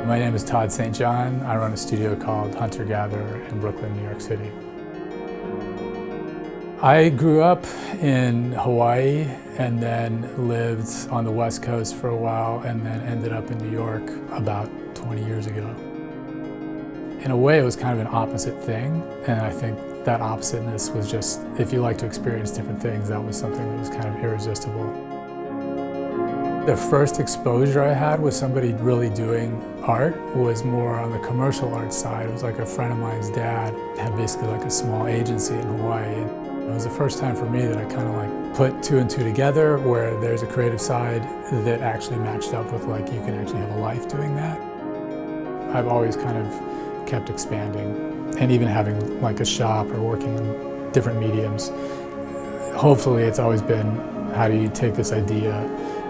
My name is Todd St. I run a studio called HunterGatherer in Brooklyn, New York City. I grew up in Hawaii and then lived on the West Coast for a while and then ended up in New York about 20 years ago. In a way, it was kind of an opposite thing, and I think that oppositeness was just, if you like to experience different things, that was something that was kind of irresistible. The first exposure I had with somebody really doing art was more on the commercial art side. It was like a friend of mine's dad had basically like a small agency in Hawaii. And it was the first time for me that I kind of like put two and two together, where there's a creative side that actually matched up with like you can actually have a life doing that. I've always kind of kept expanding, and even having like a shop or working in different mediums. Hopefully it's always been, how do you take this idea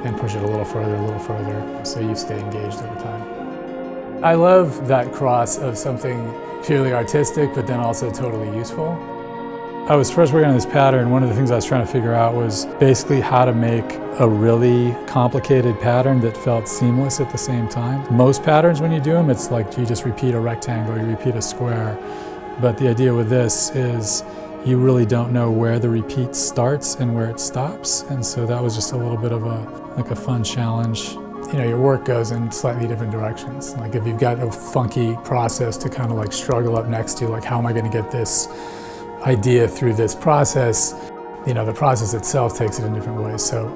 and push it a little further, so you stay engaged over time. I love that cross of something purely artistic, but then also totally useful. I was first working on this pattern. One of the things I was trying to figure out was basically how to make a really complicated pattern that felt seamless at the same time. Most patterns, when you do them, it's like you just repeat a rectangle, you repeat a square. But the idea with this is you really don't know where the repeat starts and where it stops. And so that was just a little bit of a fun challenge. You know, your work goes in slightly different directions. Like if you've got a funky process to kind of like struggle up next to, like how am I going to get this idea through this process, you know, the process itself takes it in different ways. So,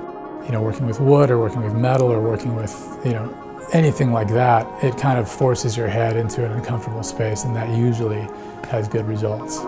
you know, working with wood or working with metal or working with, you know, anything like that, it kind of forces your head into an uncomfortable space, and that usually has good results.